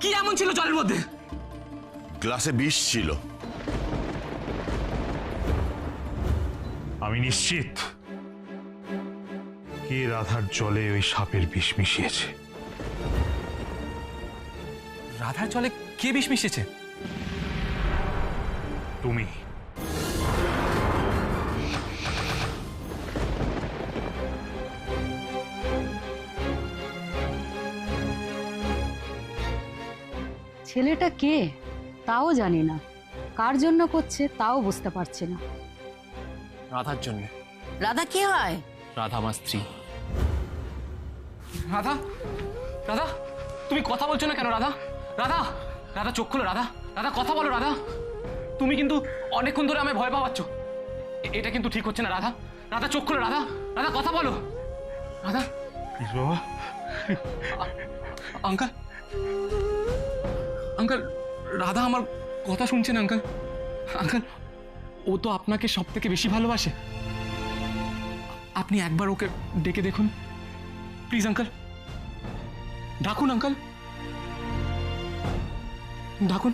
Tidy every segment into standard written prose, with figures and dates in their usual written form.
কি এমন ছিল জলের মধ্যে? গ্লাসে বিষ ছিল। আমি নিশ্চিত কে রাধার জলে ওই সাপের বিষ মিশিয়েছে। রাধার জলে কে বিষ মিশিয়েছে? তুমি। ছেলেটা কে তাও জানি না, কার জন্য করছে তাও বুঝতে পারছি না। রাধার জন্য। রাধা কে হয়? রাধা আমার স্ত্রী। রাধা, রাধা, তুমি কথা বলছো না কেন? রাধা, রাধা, রাধা চোখ খুলো। রাধা, রাধা কথা বলো। রাধা, তুমি কিন্তু অনেকক্ষণ ধরে আমায় ভয় পাওয়াচ্ছ। এটা কিন্তু ঠিক হচ্ছে না। রাধা, রাধা চোখ খুলো। রাধা, রাধা কথা বলো। রাধা। বাবা, আঙ্কেল, আঙ্কেল, রাধা আমার কথা শুনছেন আঙ্কেল? আঙ্কেল, ও তো আপনাকে সব থেকে বেশি ভালোবাসে। আপনি একবার ওকে ডেকে দেখুন প্লিজ আঙ্কেল। ডাকুন আঙ্কেল, ডাকুন।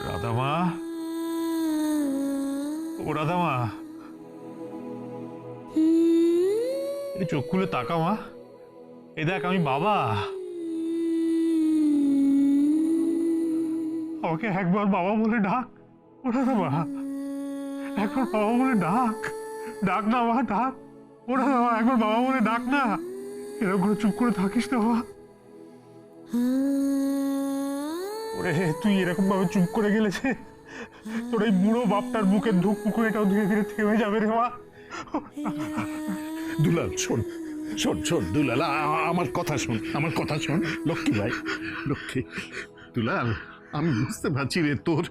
রাধামা, ও রাধামা, এই চোখ খুলে তাকা মা। এই দেখ আমি বাবা। আমাকে একবার বাবা বলে ডাক। ও রাধামা, একবার বাবা বলে ডাক। ডাক না মা, ডাক। ও রাধামা, একবার বাবা বলে ডাক না। এরকম করে চুপ করে থাকিস না মা। ওরে তুই এরকম ভাবে চুপ করে গেলেছে তোর এই বুড়ো বাপটার বুকের ধুক পুকুরেটাও ধীরে ধীরে থেমে যাবে রে মা। দুলাল শোন, শোন শোন দুলাল, আমার কথা শোন, আমার কথা শোন লক্ষ্মী ভাই, লক্ষ্মী। দুলাল, আমি বুঝতে পারছি রে তোর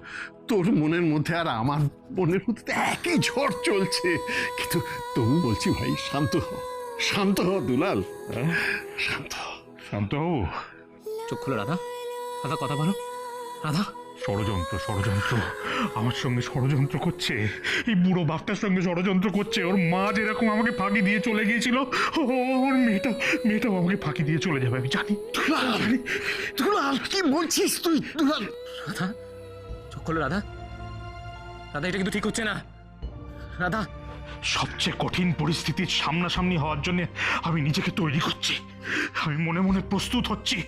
তোর মনের মধ্যে আর আমার মনের মধ্যে একই ঝড় চলছে, কিন্তু তবু বলছি ভাই শান্ত হ, শান্ত হ দুলাল, শান্ত হ। শান্ত হবো? চোখ খুলো রাধা, রাধা কথা বলো। রাধা, ষড়যন্ত্র, ষড়যন্ত্র আমার সঙ্গে ষড়যন্ত্র করছে। এই বুড়ো বাপটার সঙ্গে ষড়যন্ত্র করছে। ওর মা যেরকম আমাকে ফাঁকি দিয়ে চলে গিয়েছিল, ওর মেয়েটাও আমাকে ফাঁকি দিয়ে চলে যাবে, আমি জানি। দুলাল, দুলাল কি বলছিস তুই? দুলাল, রাধা চোখ খোলো। রাধা, রাধা এটা কিন্তু ঠিক হচ্ছে না। রাধা, সবচেয়ে কঠিন পরিস্থিতির সামনাসামনি হওয়ার জন্য আমি নিজেকে তৈরি করছি। আমি মনে মনে প্রস্তুত হচ্ছি।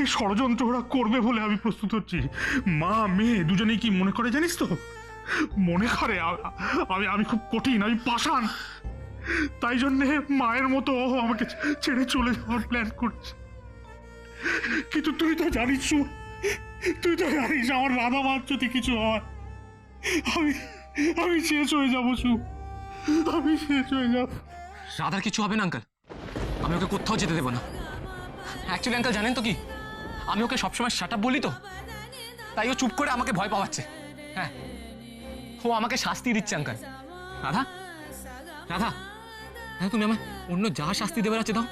এই ষড়যন্ত্র ওরা করবে বলে আমি প্রস্তুত হচ্ছি। মা মেয়ে দুজনেই কি মনে করে জানিস তো? মনে করে আমি খুব কঠিন, আমি পাষাণ। তাই জন্যে মায়ের মতো আমাকে ছেড়ে চলে যাওয়ার প্ল্যান করছে। কিন্তু তুই তো জানিস, তুই তো জানিস আমার রাধা মার যদি কিছু হয় আমি শেষ হয়ে যাবো। আমি শেষ হয়ে যাব। রাধার কিছু হবে না আঙ্কেল, আমি ওকে কোথাও যেতে দেবো না। অ্যাকচুয়ালি আঙ্কেল জানেন তো কি, আমি ওকে সবসময় শাট আপ বলি তো, তাই ও চুপ করে আমাকে ভয় পাওয়াচ্ছে। হ্যাঁ, ও আমাকে শাস্তি দিচ্ছে আঙ্কেল। রাধা, রাধা, হ্যাঁ তুমি আমায় অন্য যা শাস্তি দেবার আছে দাও,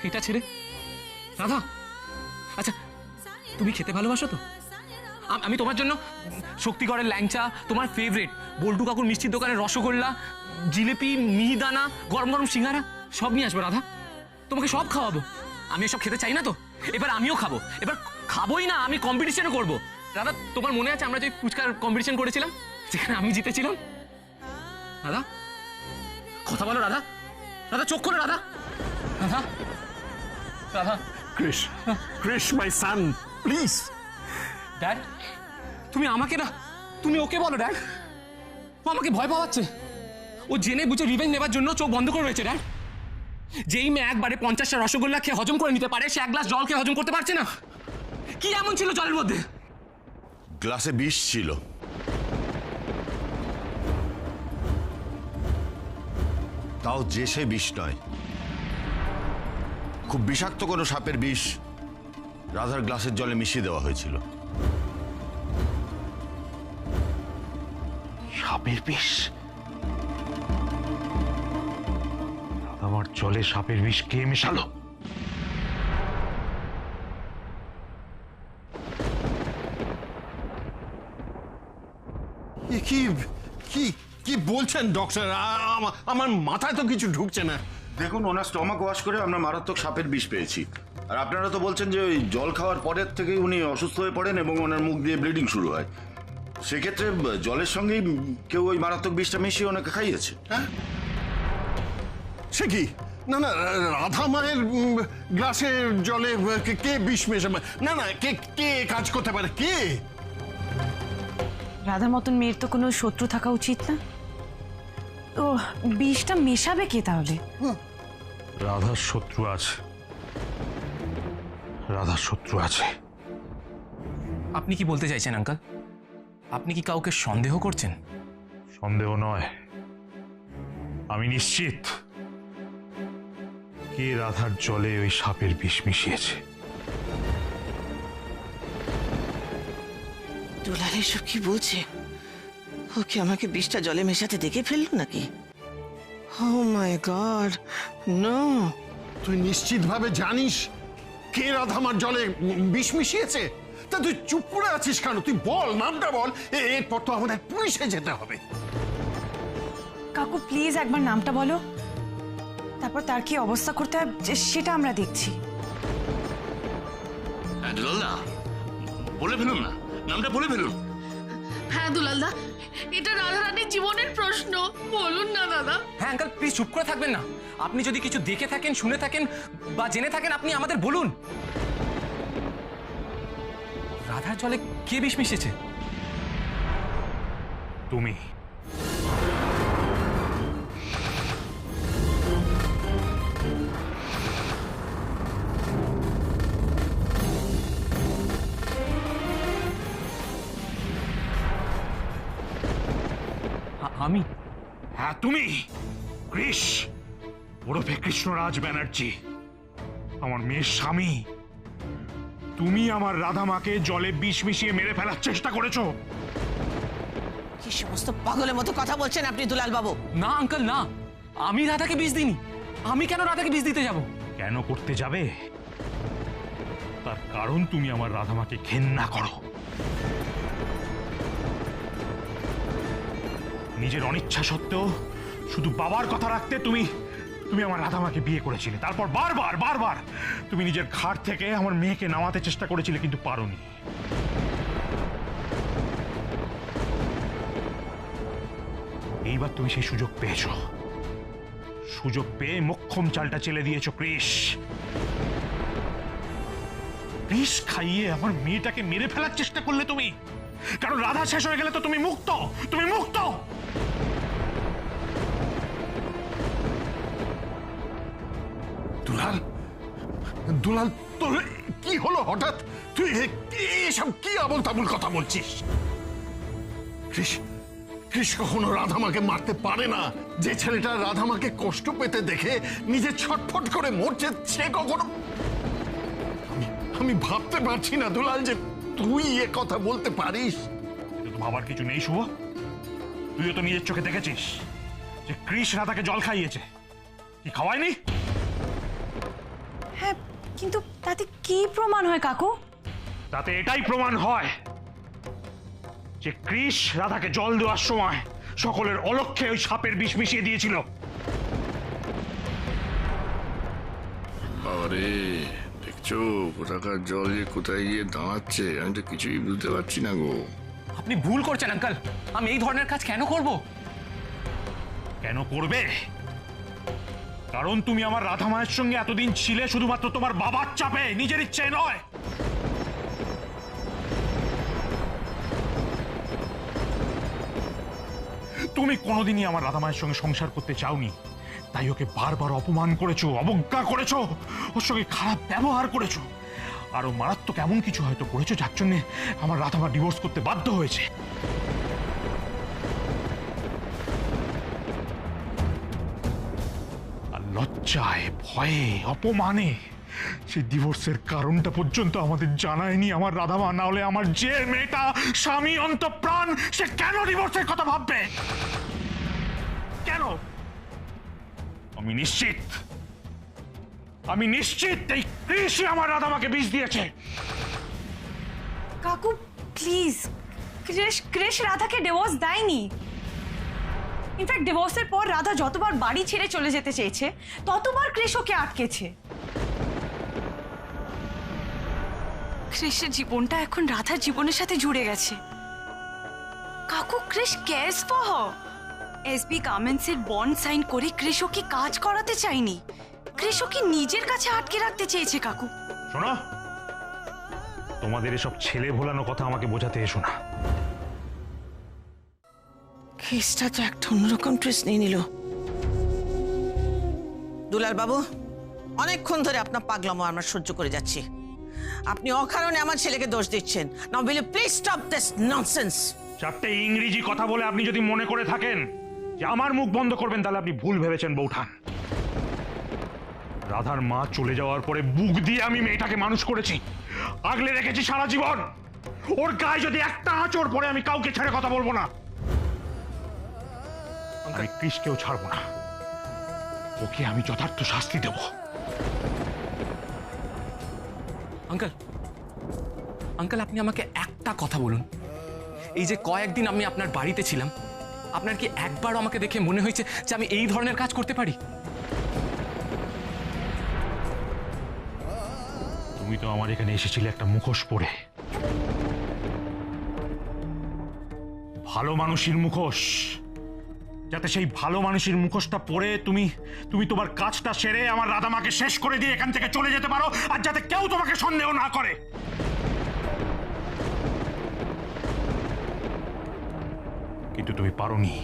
এটা ছেড়ে। রাধা, আচ্ছা তুমি খেতে ভালোবাসো তো? আমি তোমার জন্য শক্তিগড়ের ল্যাংচা, তোমার ফেভারিট বল্টু কাকুর মিষ্টির দোকানের রসগোল্লা, জিলেপি, মিহিদানা, গরম গরম সিঙ্গারা সব নিয়ে আসবো রাধা। তোমাকে সব খাওয়াবো। আমি এসব খেতে চাই না তো, এবার আমিও খাবো। এবার খাবোই না, আমি কম্পিটিশনও করবো। রাধা, তোমার মনে আছে আমরা যে ফুচকার কম্পিটিশন করেছিলাম, যেখানে আমি জিতেছিলাম? রাধা কথা বলো। রাধা, রাধা চোখ খোলো। রাধা, রাধা, রাধা। কৃষ, কৃষ মাই সান, প্লিজ। ড্যাড, তুমি আমাকে না, তুমি ওকে বলো ড্যাড। ও আমাকে ভয় পাওয়াচ্ছে। ও জেনে বুঝে রিভেঞ্জ নেবার জন্য চোখ বন্ধ করে রয়েছে ড্যাড। যেই মেয়ে একবারে 50টা রসগোল্লা খেয়ে হজম করে নিতে পারে, সে এক গ্লাস জল খেয়ে হজম করতে পারছে না। কি এমন ছিল জলের মধ্যে? গ্লাসে বিষ ছিল। তাও যে সে বিষ নয়, খুব বিষাক্ত কোনো সাপের বিষ রাধার গ্লাসের জলে মিশিয়ে দেওয়া হয়েছিল। সাপের বিষ? আমার জলে সাপের বিষ কে মেশালো? এ কি কি কি বলছেন ডক্টর? আমার মাথায় তো কিছু ঢুকছে না। দেখুন, ওনার স্টমাক ওয়াশ করে আমরা মারাত্মক সাপের বিষ পেয়েছি। আর আপনারা তো বলছেন যে ওই জল খাওয়ার পরের থেকেই উনি অসুস্থ হয়ে পড়েন এবং ওনার মুখ দিয়ে ব্লিডিং শুরু হয়। সেক্ষেত্রে জলের সঙ্গেই কেউ ওই মারাত্মক বিষটা মিশিয়ে ওনাকে খাইয়েছে। হ্যাঁ, সে কি? না না, রাধা মায়ের গ্লাসের জলে কে বিষ মেশাবে? না না, কে কে কাজ করতে পারে? কে? রাধার মতন মেয়ের তো কোনো শত্রু থাকা উচিত না। তো বিষটা মেশাবে কে তাহলে? রাধার শত্রু আছে, রাধার শত্রু আছে। আপনি কি বলতে চাইছেন আঙ্কেল? আপনি কি কাউকে সন্দেহ করছেন? সন্দেহ নয়, আমি নিশ্চিত কে রাধার জলে ওই সাপের বিষ মিশিয়েছে। দুলাল এসব কি বলছে? ও কি আমাকে বিষটা জলে মেশাতে দেখে ফেললো নাকি? ও মাই গড, নো! তুই নিশ্চিতভাবে জানিস কে রাধা মার জলে বিষ মিশিয়েছে? তা তুই চুপ করে আছিস কেন? তুই বল, নামটা বল। এরপর তো আমাদের পুলিশে যেতে হবে। কাকু প্লিজ একবার নামটা বলো, তারপর তার কি অবস্থা করতে হয় সেটা আমরা দেখছি। দুলালদা, বলে ফেলুন না, নামটা বলে ফেলুন। হ্যাঁ দুলালদা, এটা রাধারানীর জীবনের প্রশ্ন, বলুন না দাদা। হ্যাঁ আঙ্কেল, প্লিজ চুপ করে থাকবেন না। আপনি যদি কিছু দেখে থাকেন, শুনে থাকেন বা জেনে থাকেন, আপনি আমাদের বলুন। রাধার জলে কে বিষ মিশেছে? তুমি। আমি? হ্যাঁ তুমি, কৃষ ওরফে কৃষ্ণরাজ ব্যানার্জি, আমার মেয়ের স্বামী। তুমি আমার রাধা মাকে জলে বিষ মিশিয়ে মেরে ফেলার চেষ্টা করেছো। কি সমস্ত পাগলের মতো কথা বলছেন আপনি দুলাল বাবু? না আঙ্কেল, না, আমি রাধাকে বিষ দিইনি। আমি কেন রাধাকে বিষ দিতে যাব? কেন করতে যাবে? তার কারণ তুমি আমার রাধা মাকে ঘেন্না করো। নিজের অনিচ্ছা সত্ত্বেও শুধু বাবার কথা রাখতে তুমি আমার রাধা মাকে বিয়ে করেছিলে। তারপর বারবার বারবার তুমি নিজের ঘাট থেকে আমার মেয়েকে নামাতে চেষ্টা করেছিলে, কিন্তু পারোনি। এইবার তুমি সেই সুযোগ পেয়েছো। সুযোগ পেয়ে মোক্ষম চালটা চেলে দিয়েছো কৃষ। বিষ খাইয়ে আমার মেয়েটাকে মেরে ফেলার চেষ্টা করলে তুমি। কারণ রাধা শেষ হয়ে গেলে তো তুমি মুক্ত, তুমি মুক্ত। দুলাল, দুলাল, তোর কি হলো হঠাৎ? তুই এসব কি আবল তাবল কথা বলছিস? কৃষ কখনো রাধামাকে মারতে পারে না। যে ছেলেটা রাধামাকে কষ্ট পেতে দেখে নিজে ছটফট করে মরছে, সে কখনো... আমি ভাবতে পারছি না দুলাল যে তুই এ কথা বলতে পারিস। তো ভাবার কিছু নেই শুভ। তুইও তো নিজের চোখে দেখেছিস যে কৃষ রাধাকে জল খাইয়েছে। কি খাওয়ায়নি? হ্যাঁ, কিন্তু তাতে কি প্রমাণ হয় কাকু? তাতে এটাই প্রমাণ হয় যে কৃষ রাধাকে জল দেওয়ার সময় সকলের অলক্ষ্যে ওই সাপের বিষ মিশিয়ে দিয়েছিল। আরে দেখছো কোথাকার জল যে কোথায় গিয়ে দাঁড়াচ্ছে, আমি তো কিছুই বুঝতে পারছি না গো। আপনি ভুল করছেন আঙ্কেল। আমি এই ধরনের কাজ কেন করব? কেন করবে? কারণ তুমি আমার রাধা মায়ের সঙ্গে এতদিন ছিলে শুধুমাত্র তোমার বাবার চাপে, নিজের ইচ্ছে নয়। তুমি কোনোদিনই আমার রাধা মায়ের সঙ্গে সংসার করতে চাওনি, তাই ওকে বারবার অপমান করেছো, অবজ্ঞা করেছো, ওর সঙ্গে খারাপ ব্যবহার করেছো। আরো মারাত্মক এমন কিছু হয়তো করেছো যার জন্য আমার রাধা মা ডিভোর্স করতে বাধ্য হয়েছে। আর লজ্জায়, ভয়ে, অপমানে সেই ডিভোর্সের কারণটা পর্যন্ত আমাদের জানায়নি আমার রাধামা। না হলে আমার যে মেয়েটা স্বামী অন্তঃপ্রাণ, সে কেন ডিভোর্সের কথা ভাববে? কেন? আমি নিশ্চিত এই কৃষি আমার রাধামাকে বিষ দিয়েছে। কাকু প্লিজ, ক্রিশ রাধাকে ডিভোর্স দেয়নি। ইনফ্যাক্ট ডিভোর্সের পর রাধা যতবার বাড়ি ছেড়ে চলে যেতে চেয়েছে ততবার ক্রিশ ওকে আটকেছে। ক্রিশের জীবনটা এখন রাধার জীবনের সাথে জুড়ে গেছে। কাকু, Krish cares for her. SB গার্মেন্টসের বন্ড সাইন করে ক্রিশ ওকে কাজ করাতে চাইনি, ক্রিশ ওকে নিজের কাছে আটকে রাখতে চেয়েছে। কাকু শোনো, তোমাদের এসব ছেলে ভোলানো কথা আমাকে বোঝাতে এসো না। কেসটা তো একটা অন্যরকম টুইস্ট নিয়ে নিল। দুলাল বাবু, অনেকক্ষণ ধরে আপনার পাগলামো আমরা সহ্য করে যাচ্ছি। আপনি অকারণে আমার ছেলেকে দোষ দিচ্ছেন। Now will you please stop this nonsense. চারটে ইংরেজি কথা বলে আপনি যদি মনে করে থাকেন যে আমার মুখ বন্ধ করবেন, তাহলে আপনি ভুল ভেবেছেন বৌঠান। রাধার মা চলে যাওয়ার পরে বুক দিয়ে আমি মেয়েটাকে মানুষ করেছি, আগলে রেখেছি সারা জীবন। ওর গায়ে যদি একটা আঁচড় পড়ে আমি কাউকে ছেড়ে কথা বলবো না। আমি ক্রিশকেও ছাড়বো না, ওকে আমি যথার্থ শাস্তি দেব। আঙ্কেল, আঙ্কেল আপনি আমাকে একটা কথা বলুন, এই যে কয়েকদিন আমি আপনার বাড়িতে ছিলাম, আপনার কি একবারও আমাকে দেখে মনে হয়েছে যে আমি এই ধরনের কাজ করতে পারি? তুমি তো আমার এখানে এসেছিলে একটা মুখোশ পরে, ভালো মানুষের মুখোশ, যাতে সেই ভালো মানুষের মুখোশটা পরে তুমি তোমার কাজটা সেরে আমার রাধামাকে শেষ করে দিয়ে এখান থেকে চলে যেতে পারো, আর যাতে কেউ তোমাকে সন্দেহ না করে। কিন্তু তুমি পারোনি,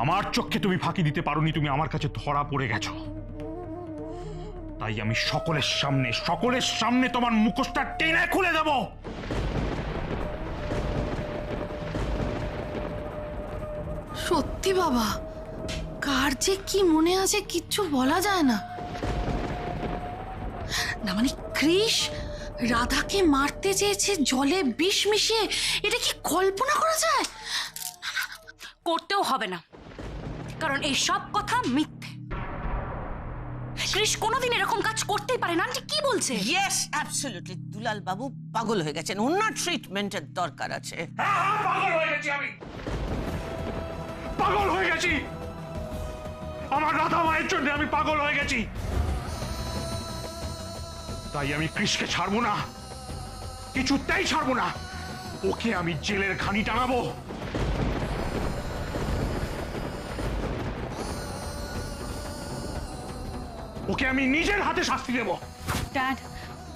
আমার চোখে তুমি ফাঁকি দিতে পারোনি, তুমি আমার কাছে ধরা পড়ে গেছো। তাই আমি সকলের সামনে তোমার মুখোশটা টেনে খুলে দেব। সত্যি বাবা, কার যে কি মনে আছে কিচ্ছু বলা যায় না। না মানে ক্রিশ রাধাকে মারতে চেয়েছে জলে বিষ মিশিয়ে, এটা কি কল্পনা করা যায়? করতেও হবে না, কারণ এই সব কথা মিথ্যে। ক্রিশ কোনোদিন এরকম কাজ করতেই পারে না। আন্টি কি বলছে? Yes, absolutely. দুলাল বাবু পাগল হয়ে গেছেন, অন্য ট্রিটমেন্টের দরকার আছে। পাগল হয়ে গেছি আমি, পাগল হয়ে গেছি। আমার রাধা মায়ের জন্য আমি পাগল হয়ে গেছি। তাই আমি ক্রিশকে ছাড়বো না, কিছুতেই ছাড়বো না। ওকে আমি জেলের ঘানি টানাবো। ওকে আমি নিজের হাতে শাস্তি দেব। ড্যাড,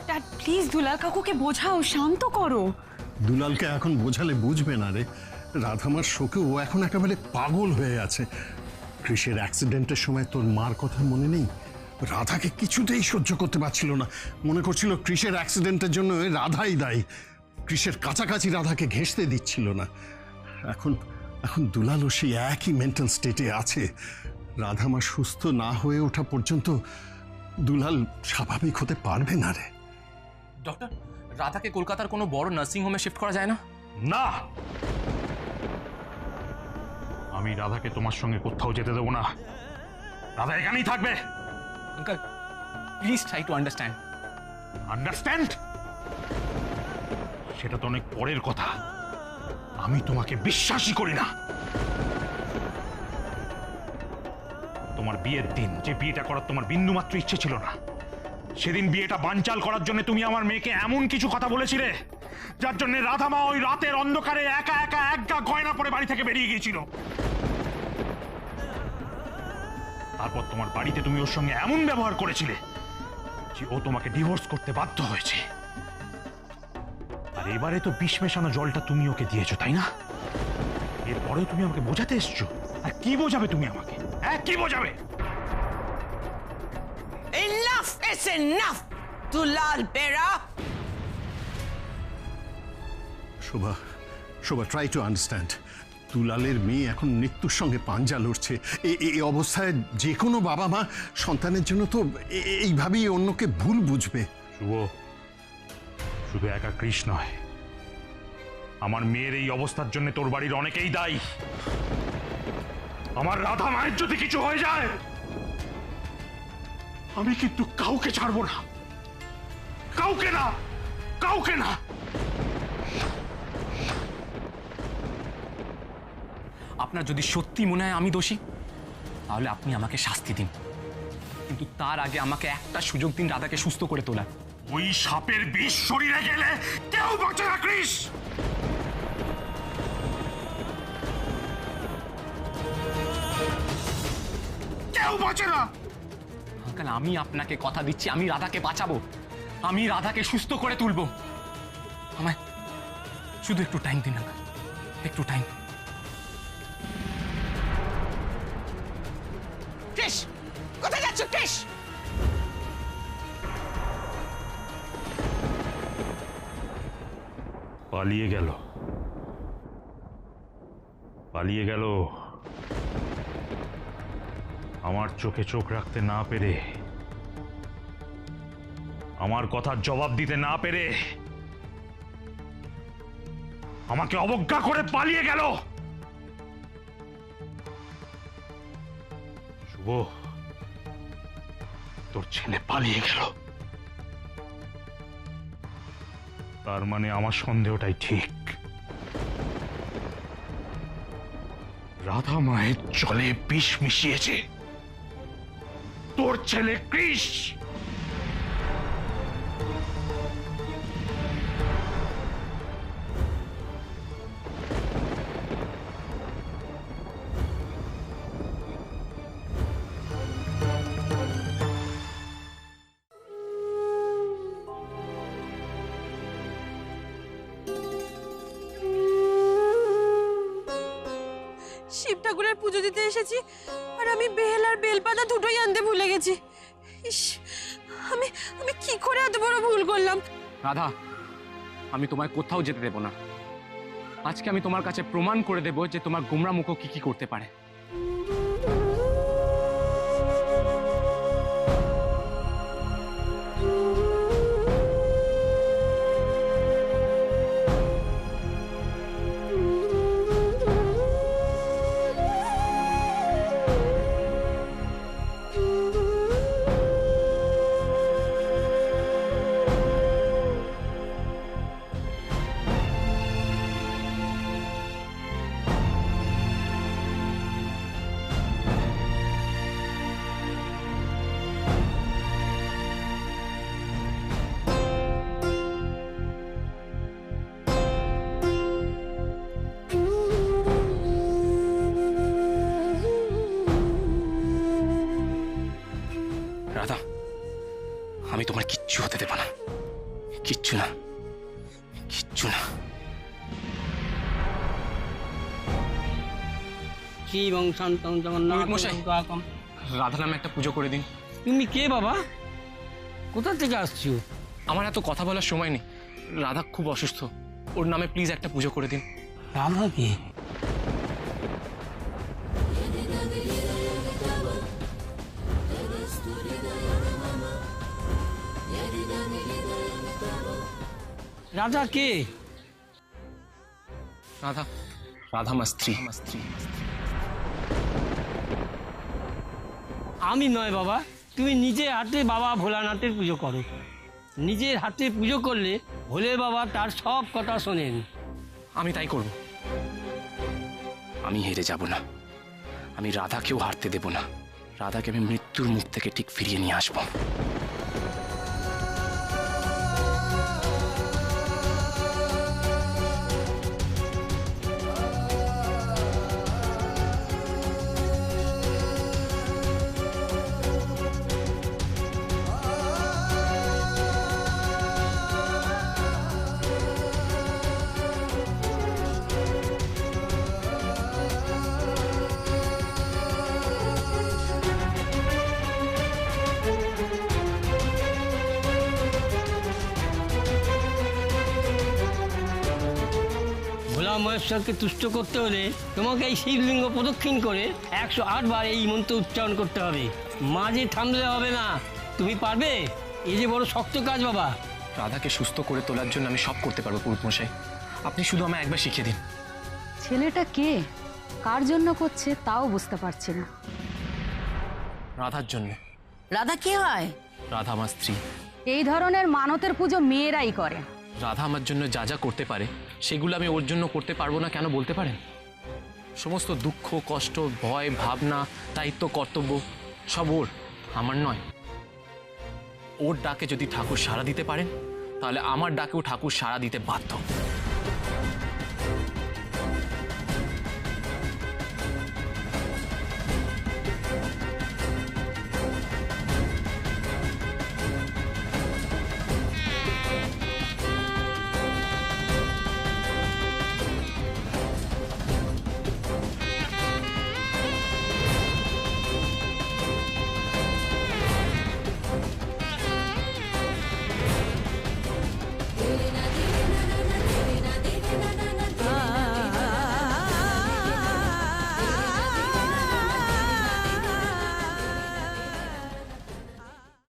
ড্যাড প্লিজ দুলাল কাকুকে বোঝাও, শান্ত করো। দুলালকে এখন বোঝালে বুঝবে না রে। রাধামার শোকে ও এখন একেবারে পাগল হয়ে আছে। ক্রিশের অ্যাক্সিডেন্টের সময় তোর মার কথা মনে নেই? রাধাকে কিছুতেই সহ্য করতে পারছিল না, মনে করছিল ক্রিশের অ্যাক্সিডেন্টের জন্য রাধাই দায়ী। ক্রিশের কাছাকাছি রাধাকে ঘেঁষতে দিচ্ছিল না। এখন এখন দুলালও সেই একই মেন্টাল স্টেটে আছে। রাধামা সুস্থ না হয়ে ওঠা পর্যন্ত দুলাল স্বাভাবিক হতে পারবে না রে। ডক্টর, রাধাকে কলকাতার কোনো বড় নার্সিং হোমে শিফট করা যায় না? না, আমি রাধাকে তোমার সঙ্গে কোথাও যেতে দেবো না। রাধা এখানেই থাকবে। Uncle please try to understand. Understand? সেটা তো অনেক পরের কথা। আমি তোমাকে বিশ্বাসই করি না। তোমার বিয়ের দিন যে বিয়েটা করার তোমার বিন্দুমাত্র ইচ্ছে ছিল না, সেদিন বিয়েটা বানচাল করার জন্য তুমি আমার মেয়েকে এমন কিছু কথা বলেছিলে যার জন্য রাধামা ওই রাতের অন্ধকারে একা একা এক গা গয়না পরে বাড়ি থেকে বেরিয়ে গিয়েছিল। তারপর তোমার বাড়িতে তুমি ওর সঙ্গে এমন ব্যবহার করেছিলে যে ও তোমাকে ডিভোর্স করতে বাধ্য হয়েছে। আর এবারে তো বিষ মেশানো জলটা তুমি ওকে দিয়েছো, তাই না? এরপরেও তুমি আমাকে বোঝাতে এসছো। আর কি বোঝাবে তুমি আমাকে? হ্যাঁ, কি বোঝাবে? Enough is enough, Dulal Bera. Shobha try to understand. দুলালের মেয়ে এখন মৃত্যুর সঙ্গে পাঞ্জা লড়ছে। এই অবস্থায় যে কোনো বাবা মা সন্তানের জন্য তো এইভাবেই অন্যকে ভুল বুঝবে। শুধু একা কৃষ্ণ নয়, আমার মেয়ের এই অবস্থার জন্য তোর বাড়ির অনেকেই দায়ী। আমার রাধা মায়ের যদি কিছু হয়ে যায়, আমি কিন্তু কাউকে ছাড়বো না, কাউকে না, কাউকে না। আপনার যদি সত্যি মনে হয় আমি দোষী, তাহলে আপনি আমাকে শাস্তি দিন, কিন্তু তার আগে আমাকে একটা সুযোগ দিন রাধাকে সুস্থ করে তোলার। ওই সাপের বিষ শরীরে গেলে কেউ বাঁচে না কৃষ। কেউ বাঁচে না। আঙ্কেল, আমি আপনাকে কথা দিচ্ছি, আমি রাধাকে বাঁচাবো, আমি রাধাকে সুস্থ করে তুলবো। আমায় শুধু একটু টাইম দিন আঙ্কেল, একটু টাইম। কৃষ, কোথায় যাচ্ছ কৃষ? পালিয়ে গেল, পালিয়ে গেল। আমার চোখে চোখ রাখতে না পেরে, আমার কথার জবাব দিতে না পেরে আমাকে অবজ্ঞা করে পালিয়ে গেল। শুভ, তোর ছেলে পালিয়ে গেল, তার মানে আমার সন্দেহটাই ঠিক। রাধা মায়ের জলে বিষ মিশিয়েছে তোর ছেলে কৃষ। শিব ঠাকুরের পুজো দিতে এসেছি আর আমি বেল আর বেলপাতা দুটোই আনতে ভুলে গেছি। ইস, আমি আমি কি করে এত বড় ভুল করলাম? রাধা, আমি তোমায় কোথাও যেতে দেব না। আজকে আমি তোমার কাছে প্রমাণ করে দেব যে তোমার গোমরা মুখ কি কি করতে পারে। রাধা, আমি তোমার কিচ্ছু হতে দেব না, কিচ্ছু না, কিচ্ছু না। শিবং শান্তং জগন্নাথ মশাই, রাধা নামে একটা পুজো করে দিন। তুমি কে বাবা? কোথা থেকে আসছো? আমার এত কথা বলার সময় নেই, রাধা খুব অসুস্থ, ওর নামে প্লিজ একটা পুজো করে দিন। রাধা কে? রাধা কে? রাধা, রাধা আমার স্ত্রী। আমি নয় বাবা, তুমি নিজের হাতে বাবা ভোলানাথের পুজো করো। নিজের হাতে পুজো করলে ভোলে বাবা তার সব কথা শোনেন। আমি তাই করব। আমি হেরে যাব না, আমি রাধাকেও হারতে দেব না। রাধাকে আমি মৃত্যুর মুখ থেকে ঠিক ফিরিয়ে নিয়ে আসবো। ভোলা মহেশ্বরকে তুষ্ট করতে হলে তোমাকে এই শিবলিঙ্গ প্রদক্ষিণ করে 108 বার এই মন্ত্র উচ্চারণ করতে হবে। মাঝে থামলে হবে না। তুমি পারবে? এই যে বড় শক্ত কাজ বাবা। রাধাকে সুস্থ করে তোলার জন্য আমি সব করতে পারবো পুরোহিত মশাই, আপনি শুধু আমায় একবার শিখিয়ে দিন। ছেলেটা কে, কার জন্য করছে তাও বুঝতে পারছি না। রাধার জন্য। রাধা কে হয়? রাধা আমার স্ত্রী। এই ধরনের মানতের পুজো মেয়েরাই করে। রাধা আমার জন্য যা যা করতে পারে সেগুলো আমি ওর জন্য করতে পারবো না কেন বলতে পারেন? সমস্ত দুঃখ, কষ্ট, ভয়, ভাবনা, দায়িত্ব, কর্তব্য সব ওর, আমার নয়। ওর ডাকে যদি ঠাকুর সাড়া দিতে পারেন, তাহলে আমার ডাকেও ঠাকুর সাড়া দিতে বাধ্য।